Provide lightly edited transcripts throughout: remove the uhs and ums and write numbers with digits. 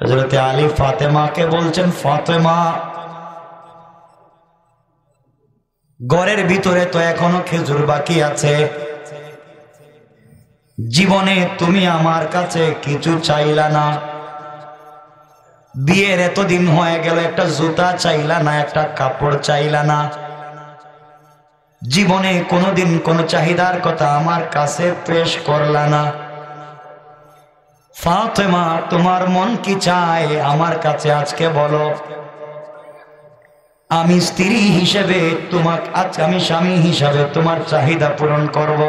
হযরত আলী ফাতেমাকে বলছেন, ফাতেমা ঘরের ভিতরে তো এখনো খেজুর বাকি আছে, জীবনে তুমি আমার কাছে কিছু চাইলা না, বিয়ের এতদিন হয়ে গেল একটা জুতা চাইলা না, একটা কাপড় চাইলা না, জীবনে কোনোদিন কোনো চাহিদার কথা আমার কাছে পেশ করলা না। ফাতেমা তোমার মন কি চায় আমার কাছে আজকে বলো, আমি স্ত্রী হিসেবে তোমাকে, আজ আমি স্বামী হিসেবে তোমার চাহিদা পূরণ করব।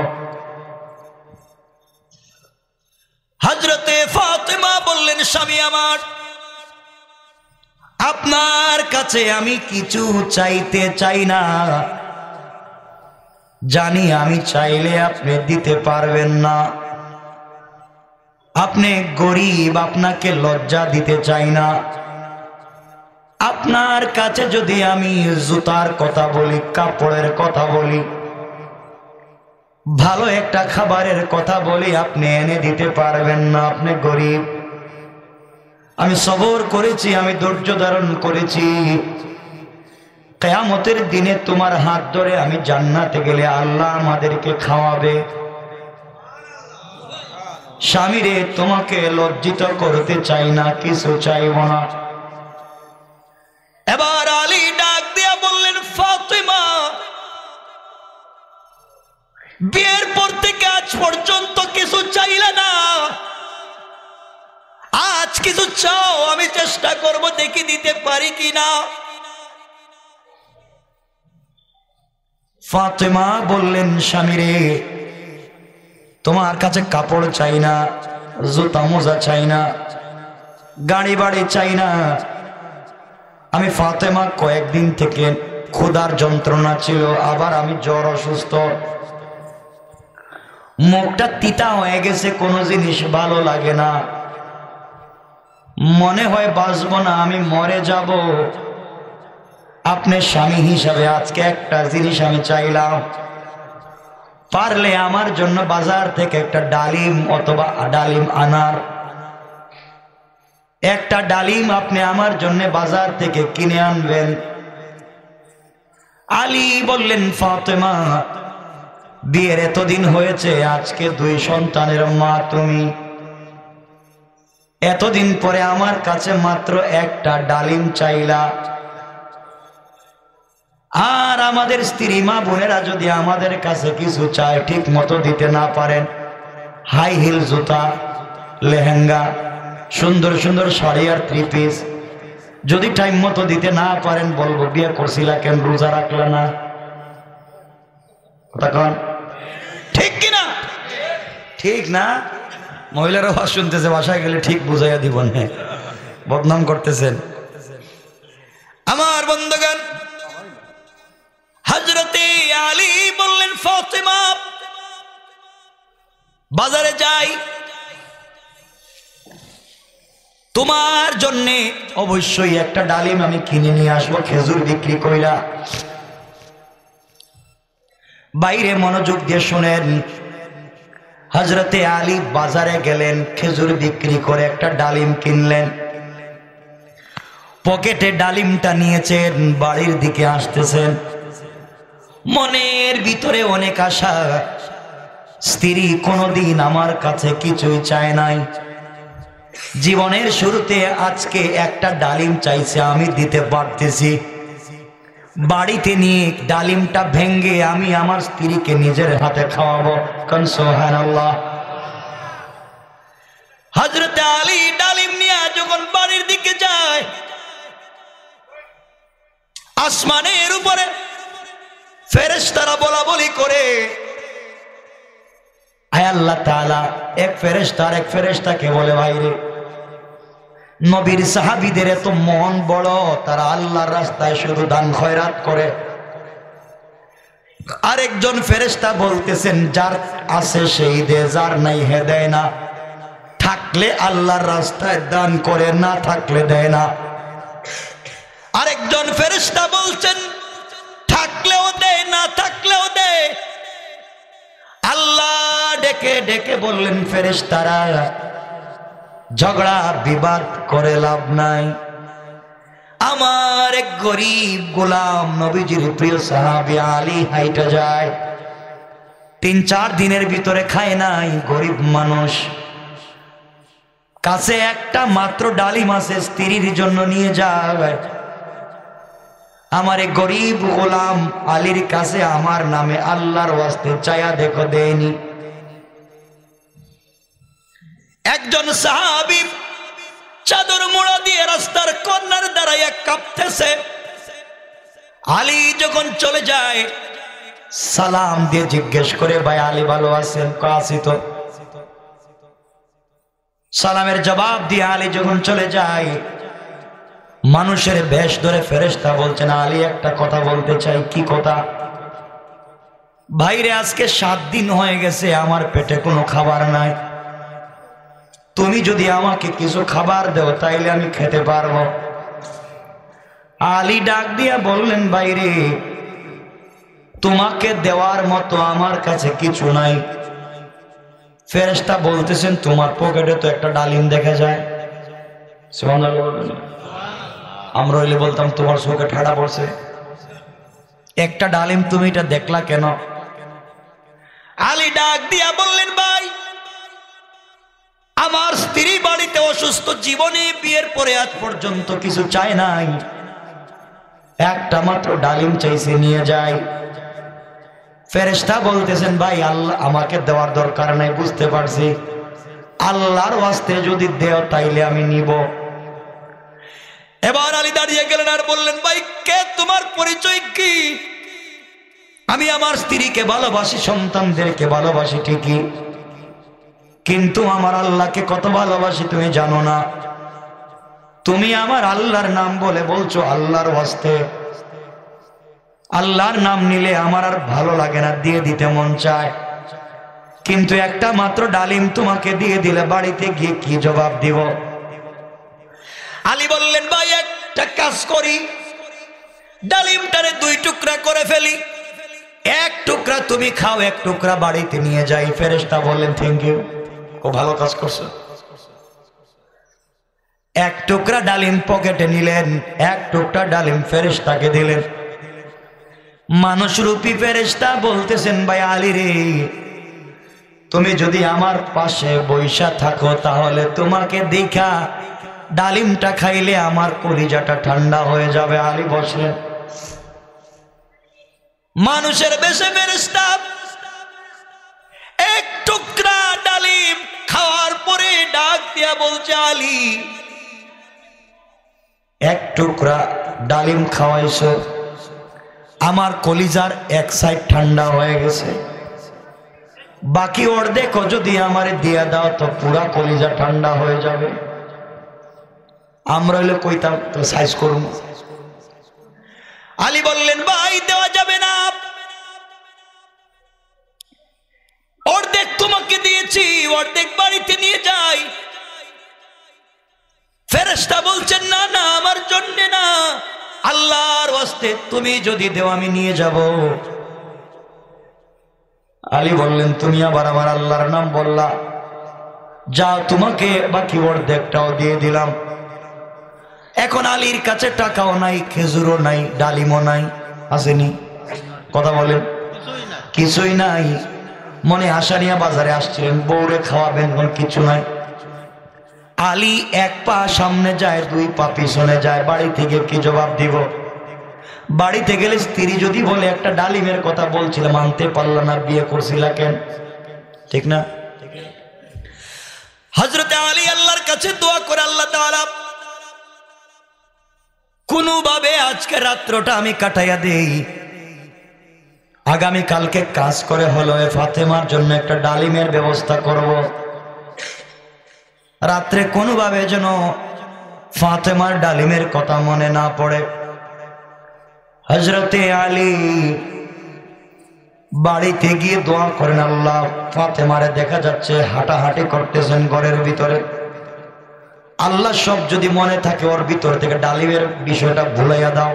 হযরতে ফাতেমা বললেন, স্বামী আমার, আপনার কাছে আমি কিছু চাইতে চাই না, জানি আমি চাইলে আপনি দিতে পারবেন না, আপনি গরিব, আপনাকে লজ্জা দিতে চাই না, আপনার কাছে যদি আমি জুতার কথা বলি, কাপড়ের কথা বলি, ভালো একটা খাবারের কথা বলি, আপনি এনে দিতে পারবেন না, আপনি গরিব। আমি সবর করেছি, আমি ধৈর্য ধারণ করেছি, কিয়ামতের দিনে তোমার হাত ধরে আমি জান্নাতে গেলে আল্লাহ আমাদেরকে খাওয়াবে। স্বামীরে তোমাকে লজ্জিত করতে চাই না, কিছু চাইব না। এবার আলী ডাক দিয়া বললেন, ফাতেমা বিয়ের পর থেকে আজ পর্যন্ত কিছু চাইলে না, আজ কিছু চাও, আমি চেষ্টা করব দেখি দিতে পারি কিনা। ফাতেমা বললেন, স্বামীরে তোমার কাছে কাপড় চাই না, জুতা মোজা চাই না, গাড়ি বাড়ি চাই না। আমি ফাতেমা কয়েকদিন থেকে ক্ষুধার যন্ত্রণা ছিল, আবার আমি জ্বর অসুস্থ, মুখটা তিতা হয়ে গেছে, কোনো জিনিস ভালো লাগে না, মনে হয় বাঁচবো না, আমি মরে যাব। আপনি স্বামী হিসাবে আজকে একটা জিনিস আমি চাইলাম, পারলে আমার জন্য বাজার থেকে একটা ডালিম অথবা ডালিম আনার, একটা ডালিম আপনি আমার জন্য বাজার থেকে কিনে আনবেন। আলী বললেন, ফাতেমা বিয়ের এতদিন হয়েছে, আজকে 2 সন্তানের মা তুমি, এতদিন পরে আমার কাছে মাত্র একটা ডালিম চাইলা। আর আমাদের স্ত্রী মা বোনেরা যদি আমাদের কাছে কিছু চায়, ঠিক মতো দিতে না পারেন, হাই হিল জুতা, লেহেঙ্গা, সুন্দর সুন্দর শাড়ি আর 3 পিস যদি টাইম মতো দিতে না পারেন, বলবো বিয়ে করছিলা কেন, রোজা রাখলা না? তখন ঠিক কিনা? ঠিক না? মহিলারা ওয়াজ শুনতেছে, বাসায় গেলে ঠিক বুঝাইয়া দিব না, বদনাম করতেছেন। আমার বন্ধুগণ, হযরতে আলী বললেন, ফাতেমা বাজারে যাই, তোমার জন্য অবশ্যই একটা ডালিম আমি কিনে নিয়ে আসবো, খেজুর বিক্রি কইরা। বাইরে মনোযোগ দিয়ে শুনেন, হযরতে আলী বাজারে গেলেন, খেজুর বিক্রি করে একটা ডালিম কিনলেন, পকেটে ডালিমটা নিয়েছেন, বাড়ির দিকে আসতেছেন, মনের ভিতরে অনেক আশা, স্ত্রী কোনোদিন আমার কাছে কিছুই চায় নাই, জীবনের শুরুতে আজকে একটা ডালিম চাইছে, আমি দিতে পারতেছি, বাড়িতে নিয়ে ডালিমটা ভেঙ্গে আমি আমার স্ত্রীকে নিজের হাতে খাওয়াবো। কোন সুবহানাল্লাহ। হযরতে আলী ডালিম নিয়ে যখন বাড়ির দিকে যায়, আসমানের উপরে ফেরেশতারা বলা বলি করে, আয় আল্লাহ তাআলা এক ফেরেশতাকে বলে, ভাইরে নবীর সাহাবীদের এত মন বড়, তারা আল্লাহর রাস্তায় শুধু দান খয়রাত করে। আরেকজন ফেরেশতা বলতেছেন, যার আছে সেই দেয়, যার নাই হে দেয় না, থাকলে আল্লাহর রাস্তায় দান করে, না থাকলে দেয় না। আরেকজন ফেরেশতা বলছেন, থাকলেও দেয়, না থাকলেও দেয়। আল্লাহ ডেকে ডেকে বললেন, ফেরেশতারা ঝগড়া বিবাদ করে লাভ নাই। আমার এক গরিব গোলাম নবীজির প্রিয় সাহাবী আলী হাইটা যায়, 3-4 দিনের ভিতরে খায় নাই। গরিব মানুষ, কাছে একটা মাত্র ডালিম আছে, স্ত্রীর জন্য নিয়ে যায়। আমার এক গরিব গোলাম আলীর কাছে আমার নামে আল্লাহর ওয়াস্তে চায়া দেখো দেয়নি। একজন সাহাবী চাদর মোড়া দিয়ে রাস্তার কর্নার দাঁড়াইয়া কাঁপতেছে। আলী যখন চলে যায় সালাম দিয়ে জিজ্ঞেস করে, ভাই আলী ভালো আছেন? আছি তো। সালামের জবাব দিয়ে আলী যখন চলে যায়, মানুষের বেশ ধরে ফেরেশতা বলছেন, আলী একটা কথা বলতে চাই। কি কথা? ভাইরে আজকে 7 দিন হয়ে গেছে আমার পেটে কোনো খাবার নাই, তুমি যদি আমাকে কিছু খাবার দাও তাইলে আমি খেতে পারবো। আলী ডাক দিয়া বললেন, ভাইরে তোমাকে দেওয়ার মতো আমার কাছে কিছু নাই। ফেরেশতা বলতেছেন, তোমার পকেটে তো একটা ডালিম দেখা যায়। আমরা হইলে বলতাম তোমার চোখে ঠাডা পড়ছে, একটা ডালিম তুমি এটা দেখলা কেন? আলী ডাক দিয়া বললেন, ভাই আমার স্ত্রী বাড়িতে অসুস্থ, জীবনে বিয়ের পরে আজ পর্যন্ত কিছু চায় নাই, একটা মাত্র ডালিম চাইছে, নিয়ে যায়। ফেরেশতা বলতেছেন, ভাই আল্লাহ আমাকে দেওয়ার দরকার নাই, বুঝতে পারছি, আল্লাহর ওয়াস্তে যদি দেও তাইলে আমি নিব। এবার আলী দাঁড়িয়ে গেলেন আর বললেন, ভাই কে, তোমার পরিচয় কি? আমি আমার স্ত্রীকে ভালোবাসি, সন্তানদেরকে ভালোবাসি ঠিকই, কিন্তু আমার আল্লাহকে কত ভালোবাসি তুমি জানো না। তুমি আমার আল্লাহর নাম বলে বলছো আল্লাহর ওয়াস্তে, আল্লাহর নাম নিলে আমার আর ভালো লাগে না, দিয়ে দিতে মন চায়, কিন্তু একটা মাত্র ডালিম তোমাকে দিয়ে দিলে বাড়িতে গিয়ে কি জবাব দিব? আলী বললেন, ভাই একটা কাজ করি, ডালিমটারে 2 টুকরা করে ফেলি, 1 টুকরা তুমি খাও, 1 টুকরা বাড়িতে নিয়ে যাই। ফেরেশতা বললেন, থ্যাংক ইউ, খুব ভালো কাজ করছো। 1 টুকরা ডালিম পকেটে নিলেন, 1 টুকরা ডালিম ফেরেশতাকে দিলেন। মানুষরূপী ফেরেশতা বলতেছেন, ভাই আলী রে, তুমি যদি আমার পাশে বৈশা থাকো তাহলে তোমাকে দেখা ডালিমটা খাইলে আমার কলিজাটা ঠান্ডা হয়ে যাবে। আলী বসলেন। মানুষের বেশে ফেরেশতা 1 টুকরা ডালিম খাওয়ার পরে ডাক দিয়া বলছে, আলী 1 টুকরা ডালিম খাওয়াইছো, আমার কলিজার এক সাইড ঠান্ডা হয়ে গেছে, বাকি অর্ধেক যদি আমারে দিয়া দাও তো পুরা কলিজা ঠান্ডা হয়ে যাবে। আমরা হইলে কইতাম তো সাইজ করব। আলী বললেন, ভাই দেওয়া যাবে না, অর্ধেক তোমাকে দিয়েছি, অর্ধেক বাড়িতে নিয়ে যাই। ফেরেশতা বলছেন, না না, আমার জন্য না, আল্লাহর ওয়াস্তে তুমি যদি দেও আমি নিয়ে যাব। আলী বললেন, তুমি আবার আমার আল্লাহর নাম বললা, যাও তোমাকে বাকি অর্ধেকটাও দিয়ে দিলাম। এখন আলীর কাছে টাকাও নাই, খেজুরও নাই, ডালিমও নাই, আসেনি? কথা বলেন, কিছুই নাই। মনে আশা নিয়ে বাজারে আসছিলেন, বউরে খাওয়াবেন, কিছু নাই। আলী 1 পা সামনে যায়, 2 পা পিছনে যায়। বাড়ি থেকে কি জবাব দিব? বাড়িতে গেলে স্ত্রী যদি বলে একটা ডালিমের কথা বলছিল, মানতে পারল না, বিয়ে করছিল কেন? ঠিক না? হযরতে আলী আল্লাহর কাছে দোয়া করে, আল্লাহ তাআলা কোনোভাবে আজকে রাত্রটা আমি কাটাইয়া দেই, আগামী কালকে কাজ করে হলো ফাতেমার জন্য একটা ডালিমের ব্যবস্থা করব। রাত্রে কোনোভাবে যেন ফাতেমার ডালিমের কথা মনে না পড়ে। হযরতে আলী বাড়িতে গিয়ে দোয়া করেন, আল্লাহ ফাতেমারে দেখা যাচ্ছে হাঁটাহাঁটি করতেছেন ঘরের ভিতরে, আল্লাহ সব যদি মনে থাকে ওর ভিতর থেকে ডালিমের বিষয়টা ভুলাইয়া দাও।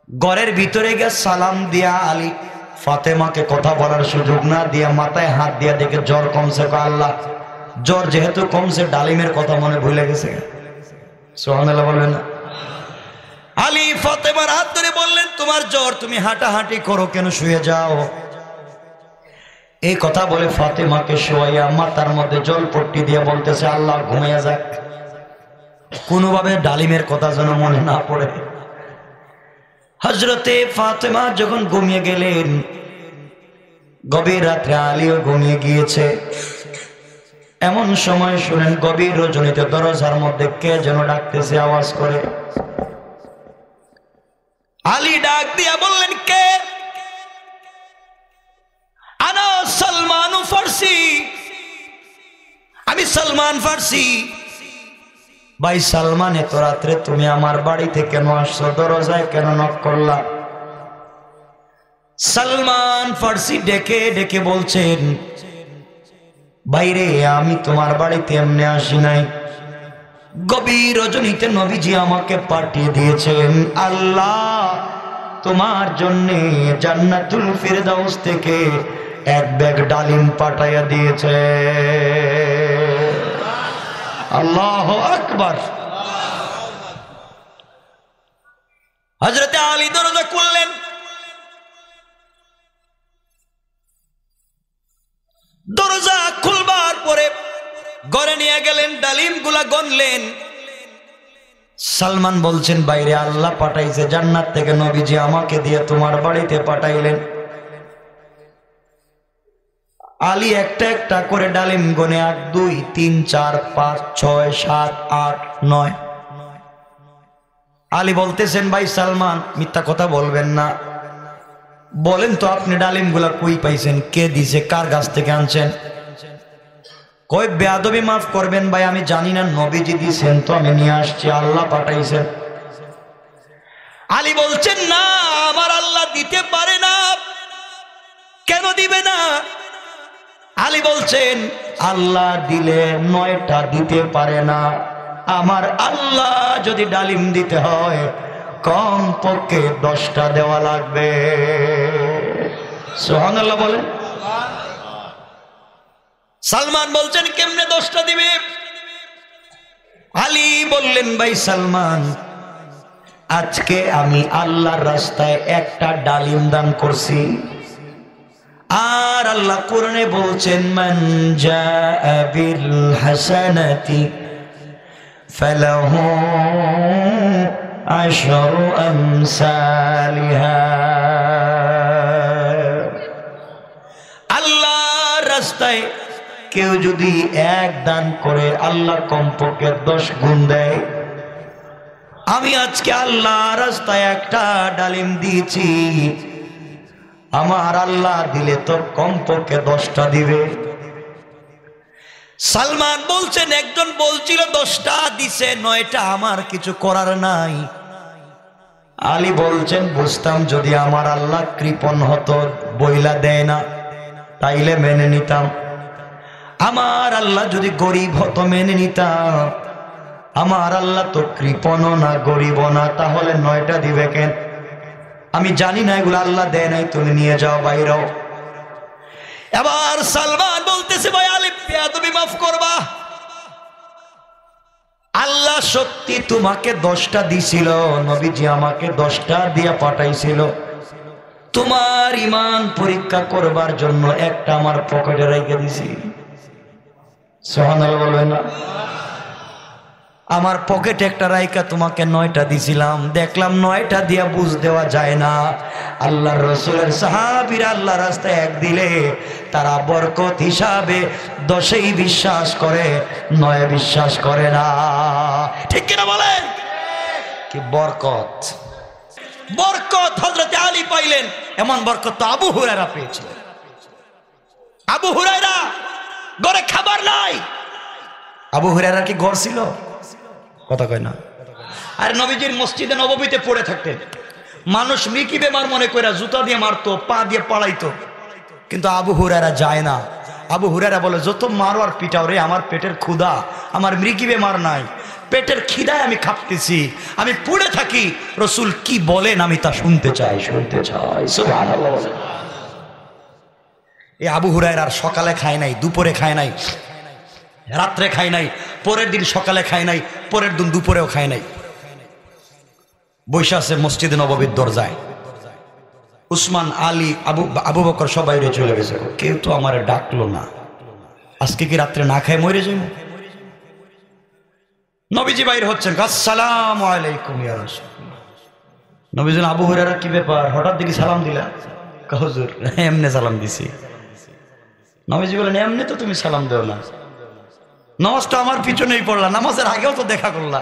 ঘরের ভিতরে গিয়ে সালাম দিয়া আলী ফাতেমাকে কথা বলার সুযোগ না দিয়া মাথায় হাত দিয়া দেখে জ্বর কমছে। আল্লাহ জ্বর যেহেতু কমছে ডালিমের কথা মনে ভুলে গেছে। সুবহানাল্লাহ বলবেন না? আলী ফাতেমার হাত ধরে বললেন, তোমার জ্বর, তুমি হাঁটাহাঁটি করো কেন, শুয়ে যাও। এই কথা বলে ফাতেমাকে শোয়াইয়া মাথার মধ্যে জলপট্টি দিয়ে বলতেছে, আল্লাহ ঘুমিয়ে যাক, কোনোভাবে ডালিমের কথা যেন মনে না পড়ে। হযরতে ফাতেমা যখন ঘুমিয়ে গেলেন, গভীর রাত্রে আলীও ঘুমিয়ে গিয়েছে। এমন সময় শুনেন গভীর রজনীতে দরজার মধ্যে কে যেন ডাকতেছে আওয়াজ করে। আলী ডাক দিয়া বললেন, কে? আনা সালমান ফারসি, আমি সালমান ফারসি। ভাই সালমান, এত রাত্রে তুমি আমার বাড়িতে কেন আসছো? দরজায় কেন নক করলা? সালমান ফারসি ডেকে ডেকে বলছেন, বাইরে আমি তোমার বাড়িতে এমনি আসি নাই, গভীর রজনীতে নবীজি আমাকে পাঠিয়ে দিয়েছেন। আল্লাহ তোমার জন্য জান্নাতুল ফিরদাউস থেকে এক ব্যাগ ডালিম পাঠাইয়া দিয়েছে। আল্লাহু আকবার। হযরতে আলী দরজা খুললেন। দরজা খুলবার পরে ঘরে নিয়ে গেলেন, ডালিম গুলা গনলেন। সালমান বলছেন, বাইরে আল্লাহ পাঠাইছে জান্নাত থেকে, নবীজি আমাকে দিয়ে তোমার বাড়িতে পাঠাইলেন। আলী একটা একটা করে ডালিম গনে 1 2 3 4 5 6 7 8 9। আলী বলতেছেন, ভাই সালমান মিথ্যা কথা বলবেন না, বলেন তো আপনি ডালিম গুলা কই পাইছেন, কে দিছে, কার গাছ থেকে আনছেন? কই বেয়াদবি মাফ করবেন ভাই, আমি জানি না, নবীজি দিছেন তো আমি নিয়ে আসছি, আল্লাহ পাঠাইছেন। আলী বলছেন, না আমার আল্লাহ দিতে পারে না। কেন দিবে না? আলী বলছেন, আল্লাহ দিলে 9টা দিতে পারে না, আমার আল্লাহ যদি ডালিম দিতে হয় কম পক্ষে 10টা দেওয়া লাগবে। সুবহানাল্লাহ বলেন। সালমান বলছেন, কেমনে 10টা দিবে? আলী বললেন, ভাই সালমান, আজকে আমি আল্লাহর রাস্তায় একটা ডালিম দান করছি, আর আল্লাহ কোরআনে বলছেন, মান জাআ বিল হাসানাতি ফালাহু আশরু আমসালিহা। আল্লাহর রাস্তায় কেউ যদি 1 দান করে আল্লাহ কমপক্ষে 10 গুণ দেয়। আমি আজকে আল্লাহর রাস্তায় একটা ডালিম দিয়েছি, আমার আল্লাহ দিলে তো কমপক্ষে 10টা দিবে। সালমান বলছেন, একজন বলছিল 10টা দিছে, 9টা আমার কিছু করার নাই। আলী বলছেন, বুঝতাম যদি আমার আল্লাহ কৃপণ হতো, বইলা দেয় না, তাইলে মেনে নিতাম। আমার আল্লাহ যদি গরিব হতো মেনে নিতাম, আমার আল্লাহ তো কৃপণও না গরিবও না, তাহলে 9টা দিবে কেন? আমি জানি না, এগুলো আল্লাহ দেয় নাই, তুমি নিয়ে যাও বাইরেও। এবার সালমান বলতেছে, ভাই আলী বেয়াদবি মাফ করবা, আল্লাহ সত্যি তোমাকে 10টা দিছিল, নবীজি আমাকে 10টা দিয়া পাঠাইছিল, তোমার ঈমান পরীক্ষা করবার জন্য একটা আমার পকেটে রেখে দিছি। সুবহানাল্লাহ বলবেন না? আমার পকেটে একটা রাইকা তোমাকে 9টা দিছিলাম, দেখলাম 9টা দিয়া বুঝ দেওয়া যায় না। আল্লাহর রাসূলের সাহাবীরা আল্লাহর রাস্তায় 1 দিলে তারা বরকত হিসাবে 10ই বিশ্বাস করে, 9 বিশ্বাস করে না। ঠিক কিনা বলেন? কি বরকত! বরকত হযরতে আলী পাইলেন, এমন বরকত তো আবু হুরায়রা পেয়েছিলেন। আবু হুরায়রা ঘরে খাবার নাই। আবু হুরায়রা কি ঘর ছিল? কথা কয় না। আর নবীজির মসজিদে নববীতে পড়ে থাকতেন, মানুষ মিকি বেমার মনে করে জুতা দিয়ে মারতো, পা দিয়ে পাড়াইতো, কিন্তু আবু হুরায়রা যায় না। আবু হুরায়রা বলে, যত মারো আর পিটাও রে, আমার পেটের ক্ষুধা, আমার মৃগী বেমার নাই, পেটের খিদায় আমি খাপতেছি, আমি পড়ে থাকি, রাসূল কি বলেন আমি তা শুনতে চাই, শুনতে চাই। সুবহানাল্লাহ। এই আবু হুরায়রা সকালে খায় নাই, দুপুরে খায় নাই, রাত্রে খায় নাই, পরের দিন সকালে খায় নাই, পরের দিন দুপুরেও খায় নাই। বৈশা আছে মসজিদে নববীর দরজায়। উসমান, আলী, আবু বকর সবাই চলে গেছে, কেউ তো আমার ডাকলো না, আজকে কি রাত্রে না খায় মরে যাই? নবীজি বাইর হচ্ছেন, আসসালামু আলাইকুম ইয়া রাসূলুল্লাহ। নবীজি, আবু হুরায়রা কি ব্যাপার, হঠাৎ দেখি সালাম দিলা? হুজুর এমনি সালাম দিছি। নবীজি বলেন, এমনি তো তুমি সালাম দেও না, নামাজটা আমার পিছনেই পড়লা, নামাজের আগেও তো দেখা করলা,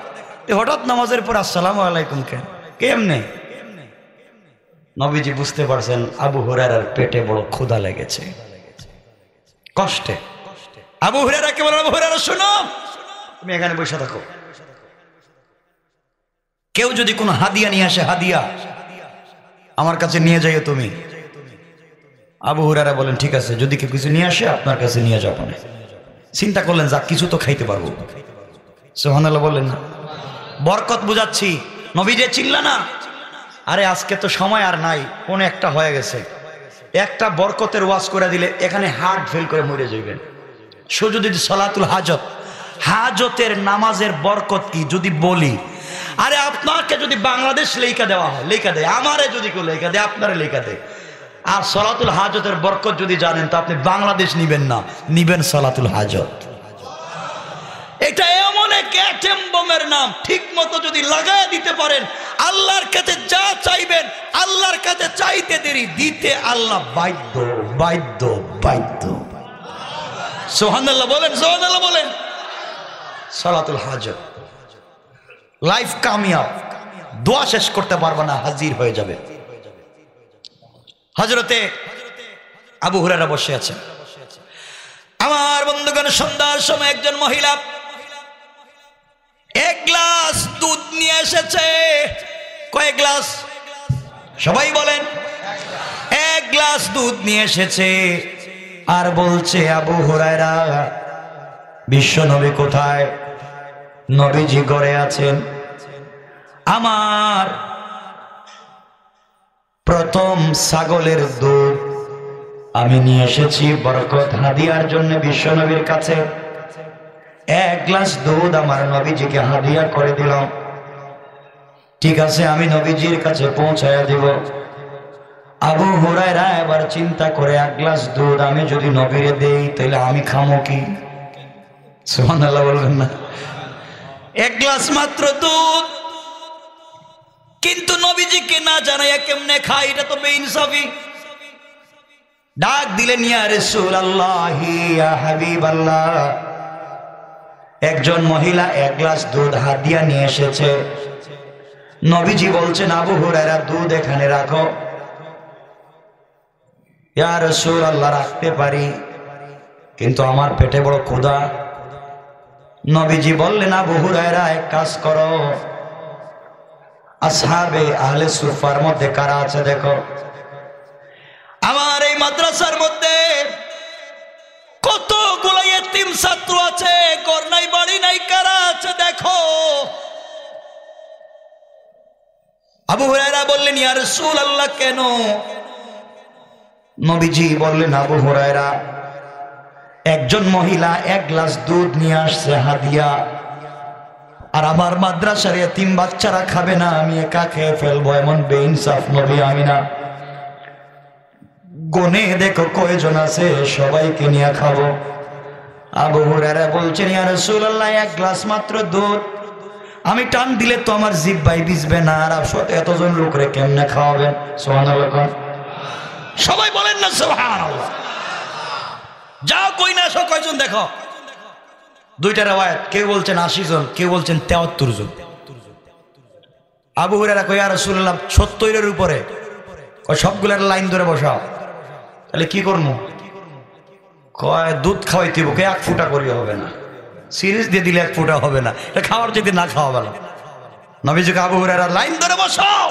হঠাৎ নামাজের পর আসসালামু আলাইকুম কেন, কেমনে? নবীজি বুঝতে পারছেন আবু হুরায়রার পেটে বড় ক্ষুধা লেগেছে, কষ্টে। আবু হুরায়রাকে বলেন, আবু হুরায়রা শোনো, তুমি এখানে বসে থাকো, কেউ যদি কোনো হাদিয়া নিয়ে আসে, হাদিয়া আমার কাছে নিয়ে যাইও তুমি। আবু হুরায়রা বলেন, ঠিক আছে, যদি কেউ কিছু নিয়ে আসে আপনার কাছে নিয়ে যাবো না। চিন্তা করলেন, যা কিছু তো খাইতে পারবো। সুবহানাল্লাহ বললেন না? বরকত বুঝাচ্ছি, নবীজি চিল্লা না, আরে আজকে তো সময় আর নাই, কোন একটা হয়ে গেছে, একটা বরকতের ওয়াজ করে দিলে এখানে হার্ট ফেল করে মরে যাবেন। শুধু যদি সালাতুল হাজত, হাজতের নামাজের বরকত কি যদি বলি, আরে আপনাকে যদি বাংলাদেশ লেখা দেওয়া হয়, লেখা দেয়, আমারে যদি কেউ লেখা দেয়, আপনারে লেখা দেয়, আর সালাতুল হাজতের বরকত যদি জানেন তো আপনি বাংলাদেশ নিবেন না, নিবেন সালাতুল হাজত। এটা এমন এক অ্যাটম বোমের নাম, ঠিক মতো যদি লাগায় দিতে পারেন, আল্লাহর কাছে যা চাইবেন, আল্লাহর কাছে চাইতে দেরি, দিতে আল্লাহ বাধ্য বাধ্য বাধ্য। সুবহানাল্লাহ বলেন, সুবহানাল্লাহ বলেন। সালাতুল হাজত লাইফ কামিয়াব, দোয়া শেষ করতে পারবে না, হাজির হয়ে যাবে। হযরতে আবু হুরায়রা বসে আছেন। আমার বন্ধুগণ, সন্ধ্যার সময় একজন মহিলা এক গ্লাস দুধ নিয়ে এসেছে। কয়েক গ্লাস? সবাই বলেন। এক গ্লাস দুধ নিয়ে এসেছে আর বলছে, আবু হুরায়রা, বিশ্ব নবী কোথায়? নবীজি ঘরে আছেন। আমার প্রথম ছাগলের দুধ আমি নিয়ে এসেছি বরকত হাদিয়ার জন্য বিশ্ব নবীর কাছে। এক গ্লাস দুধ আমার নবীজিকে হাদিয়া করে দিলাম। ঠিক আছে, আমি নবীজির কাছে পৌঁছায়া দিব। আবু হুরায়রা এবার চিন্তা করে, এক গ্লাস দুধ আমি যদি নবীরে দেই তাহলে আমি খামো কি? সুবহানাল্লাহ বলবেন না? এক গ্লাস মাত্র দুধ, কিন্তু নবীজিকে না জানাইয়া কেমনে খাই? এটা তো বেইনসাফি। ডাক দিলেন, ইয়া রাসূলুল্লাহ, ইয়া হাবিবাল্লাহ। একজন মহিলা এক গ্লাস দুধ হাদিয়া নিয়ে এসেছে। নবীজি বলছেন, আবু হুরায়রা, দুধ এখানে রাখো। ইয়া রাসূলুল্লাহ, রাখতে পারি, কিন্তু আমার পেটে বড় ক্ষুধা। নবীজি বললেন, আবু হুরায়রা, এক কাজ করো, আসহাবে আহলে সুফার মধ্যে কারা আছে দেখো। আমার এই মাদ্রাসার মধ্যে কতগুলো ইতিম ছাত্র আছে, ঘর নাই বাড়ি নাই, কারা আছে দেখো। আবু হুরায়রা বললেন, ইয়া রাসূলুল্লাহ, কেন? নবীজি বললেন, আবু হুরায়রা, একজন মহিলা এক গ্লাস দুধ নিয়ে আসছে হাদিয়া, আর আমার মাদ্রাসার এতিম বাচ্চারা খাবে না, আমি একা খেয়ে ফেলবো, এমন বেইনসাফ নবী আমি না। গনে দেখো কয়জন আছে, সবাইকে নিয়ে খাবো। আবু হুরায়রা বলছেন, ইয়া রাসূলুল্লাহ, এক গ্লাস মাত্র দুধ, আমি টান দিলে তো আমার জিহ্বাই ভিজবে না, আর এতজন লোকরে কেমনে খাওয়াবেন? সুবহানাল্লাহ। সবাই বলেন না সুবহানাল্লাহ। যাও কই না আসো, কয়জন দেখো। দুইটা riwayat, কেউ বলছেন 80 জন, কেউ বলছেন 73 জন। আবু হুরায়রা কয়, ইয়া রাসূলুল্লাহ, 70 উপরে। কয় সবগুলার লাইন ধরে বসাও। তাহলে কি করবো? কয় দুধ খাওয়াইতে হবে, এক ফুটা করিয়ে হবে না, সিরিজ দিয়ে দিলে এক ফুটা হবে না, এটা খাওয়ার যদি না খাওয়া ভালো। নবীজিকে আবু হুরায়রা, লাইন ধরে বসাও।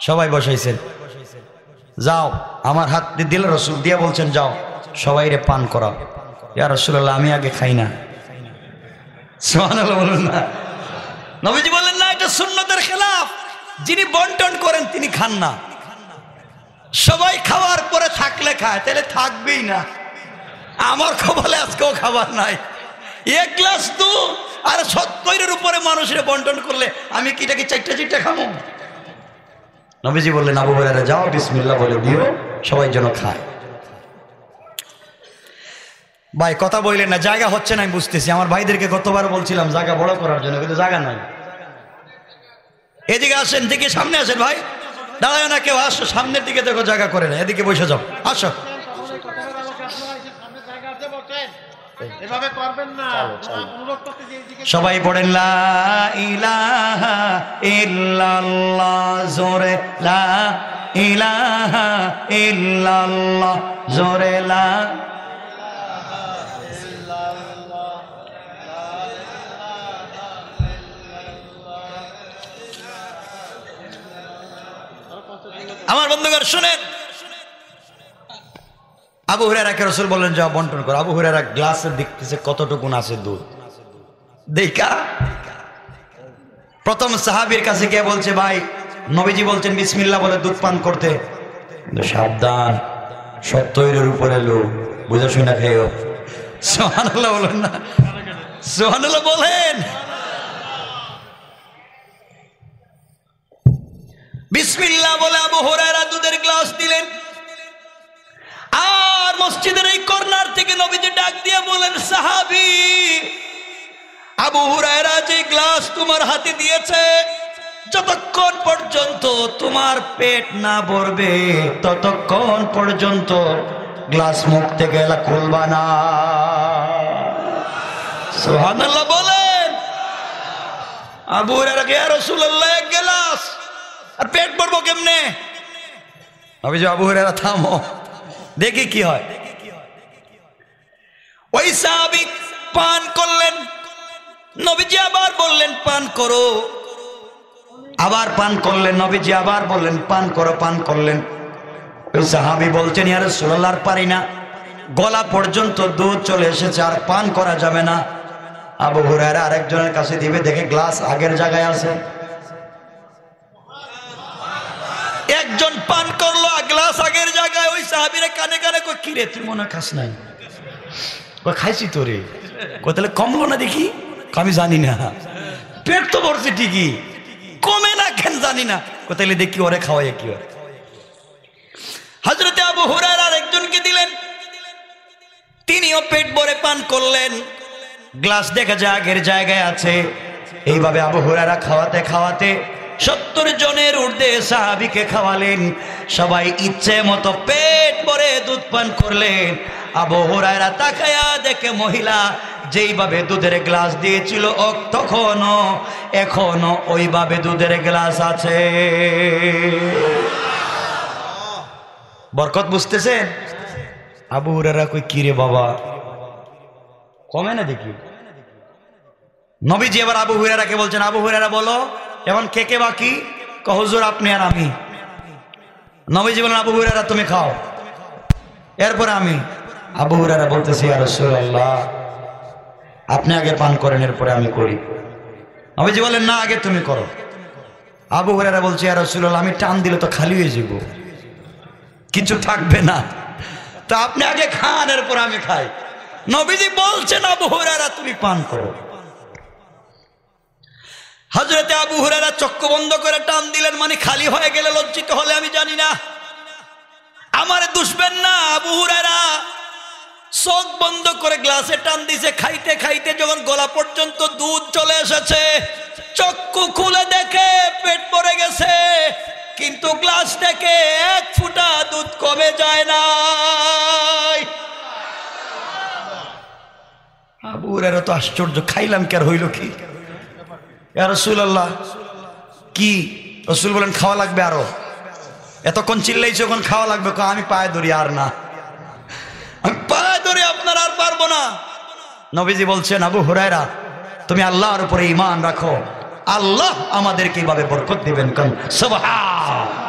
সবাই বসাইছেন। যাও, আমার হাত দিয়ে দিল রাসূল, দিয়ে বলছেন, যাও সবাই রে পান করাও। ইয়া রাসূলুল্লাহ, আমি আগে খাই না। সুবহানাল্লাহ বলুন না। নবীজি বললেন, না, এটা সুন্নতের খেলাফ, যিনি বন্টন করেন তিনি খান না। সবাই খাওয়ার পরে থাকলে খায়, তাহলে থাকবেই না। আমার কপালে আজকেও খাবার নাই, এক গ্লাস দুধ আর 70-এর উপরে মানুষের বন্টন করলে আমি কি এটাকে চারটা খাবো? নবীজি বললেন, আবু হুরায়রা যাও বিসমিল্লাহ বলে দিও, সবাই যেন খায়। ভাই কথা বললেন না, জায়গা হচ্ছে না, আমি বুঝতেছি। আমার ভাইদেরকে গতবার বলছিলাম জায়গা বড় করার জন্য, কিন্তু জায়গা নাই। এদিকে আসেন, দিকে সামনে আসেন ভাই, দাঁড়ায় না কেউ, আসো সামনের দিকে দেখো, জায়গা করে না, এদিকে বসে যাও, আসো। সবাই পড়েন লা ইলাহা ইল্লাল্লাহ, জোরে লা ইলাহা ইল্লাল্লাহ, জোরে লা। আমার বন্ধুগণ শুনেন, আবু হুরায়রাকে রাসূল বললেন যাও বন্টন করো। আবু হুরায়রা গ্লাসে দেখতেছে কতটুকুন আছে দুধ, দেখা প্রথম সাহাবীর কাছে গিয়ে বলছে, ভাই নবীজি বলছেন বিসমিল্লাহ বলে দুধ পান করতে, কিন্তু সাবধান 70-এর উপরে লোক, বুঝে শুনে খেয়েও। সুবহানাল্লাহ বলেন না, সুবহানাল্লাহ বলেন। বিসমিল্লাহ বলে আবু হুরায়রা দুধের গ্লাস দিলেন, আর মসজিদের এই কর্নার থেকে নবীজি ডাক দিয়ে বলেন, সাহাবী আবু হুরায়রা যে গ্লাস তোমার হাতে দিয়েছে, যতক্ষণ পর্যন্ত তোমার পেট না ভরবে ততক্ষণ পর্যন্ত গ্লাস মুখ থেকে খুলবা না। সুবহানাল্লাহ বলেন। আবু হুরায়রা কে, ইয়া রাসূলুল্লাহ এক গ্লাস, আর পেট ভরবো কেমনে? নবীজি, আবু হুরায়রা থামো, দেখি কি হয়। ওই সাহাবী পান করলেন, নবীজি আবার বললেন পান করো, আবার পান করলেন, নবীজি আবার বললেন পান করো, পান করলেন। ওই সাহাবী বলছেন, ইয়া রাসূলুল্লাহ আর পারি না, গলা পর্যন্ত দুধ চলে এসেছে, আর পান করা যাবে না। আবু হুরায়রা আরেকজনের কাছে দিবে, দেখে গ্লাস আগের জায়গায় আছে। একজন পান করলো, গ্লাস আগের জায়গায়। ওই সাহাবীরা কানে কানে কই, কি রে তুই মনে খাস নাই? কই খাইছি তো রে। কই তাহলে কমলো না দেখি? আমি জানি না, পেট তো ভরছে ঠিকই, কমে না কেন জানি না। কই তাহলে দেখি ওরে খাওয়াই কি হয়। হযরতে আবু হুরায়রা আরেকজনকে দিলেন, তিনিও পেট ভরে পান করলেন, গ্লাস দেখা যায় আগের জায়গায় আছে। এইভাবে আবু হুরায়রা খাওয়াতে খাওয়াতে 70 জনের ঊর্ধ্বে সাহাবীকে খাওয়ালেন। সবাই ইচ্ছে মতো পেট ভরে দুধ পান করলেন। আবু হুরায়রা তাকায়া দেখে মহিলা যেইভাবে দুধের গ্লাস দিয়েছিল তখনও এখনো ওইভাবে দুধের গ্লাস আছে। বরকত বুঝতেছেন? আবু হুরায়রা কই, কি রে বাবা কমে না দেখি। নবীজি এবার আবু হুরায়রাকে বলছেন, আবু হুরায়রা বলো এখন কে কে বাকি? হুজুর আপনি আর আমি। নবীজি বলেন, আবু হুরায়রা তুমি খাও, এরপরে আমি। আবু হুরায়রা বলতেছি, ইয়া রাসূলুল্লাহ আপনি আগে পান করেন, এরপরে আমি করি। নবীজি বলেন, না আগে তুমি করো। আবু হুরায়রা বলছে, ইয়া রাসূলুল্লাহ আমি টান দিলে তো খালি হয়ে যাব, কিছু থাকবে না, তো আপনি আগে খান, এরপর আমি খাই। নবীজি বলছেন, আবু হুরায়রা তুমি পান করো। হযরতে আবু হুরায়রা চক্ষু বন্ধ করে টান দিলেন, মানে খালি হয়ে গেলে লজ্জিত হলে আমি জানি না, আমারে দুষবেন না। আবু হুরায়রা চোখ বন্ধ করে গ্লাসে টান দিছে, খাইতে খাইতে যখন গলা পর্যন্ত দুধ চলে এসেছে, চক্ষু খুলে দেখে পেট ভরে গেছে, কিন্তু গ্লাস থেকে এক ফোঁটা দুধ কমে যায় না। আবু হুরায়রা তো আশ্চর্য, খাইলাম কি আর হইল কি? ইয়া রাসূলুল্লাহ কি? রাসূল বলেন, খাওয়া লাগবে আরো। এতক্ষণ চিল্লাইছো, এখন খাওয়া লাগবে। আমি পায়ে ধরি, আর না, আমি পায়ে ধরি, আপনার আর পারবো না। নবীজি বলছেন, আবু হুরায়রা তুমি আল্লাহর উপরে ঈমান রাখো, আল্লাহ আমাদেরকে এইভাবে বরকত দিবেন। সুবহান।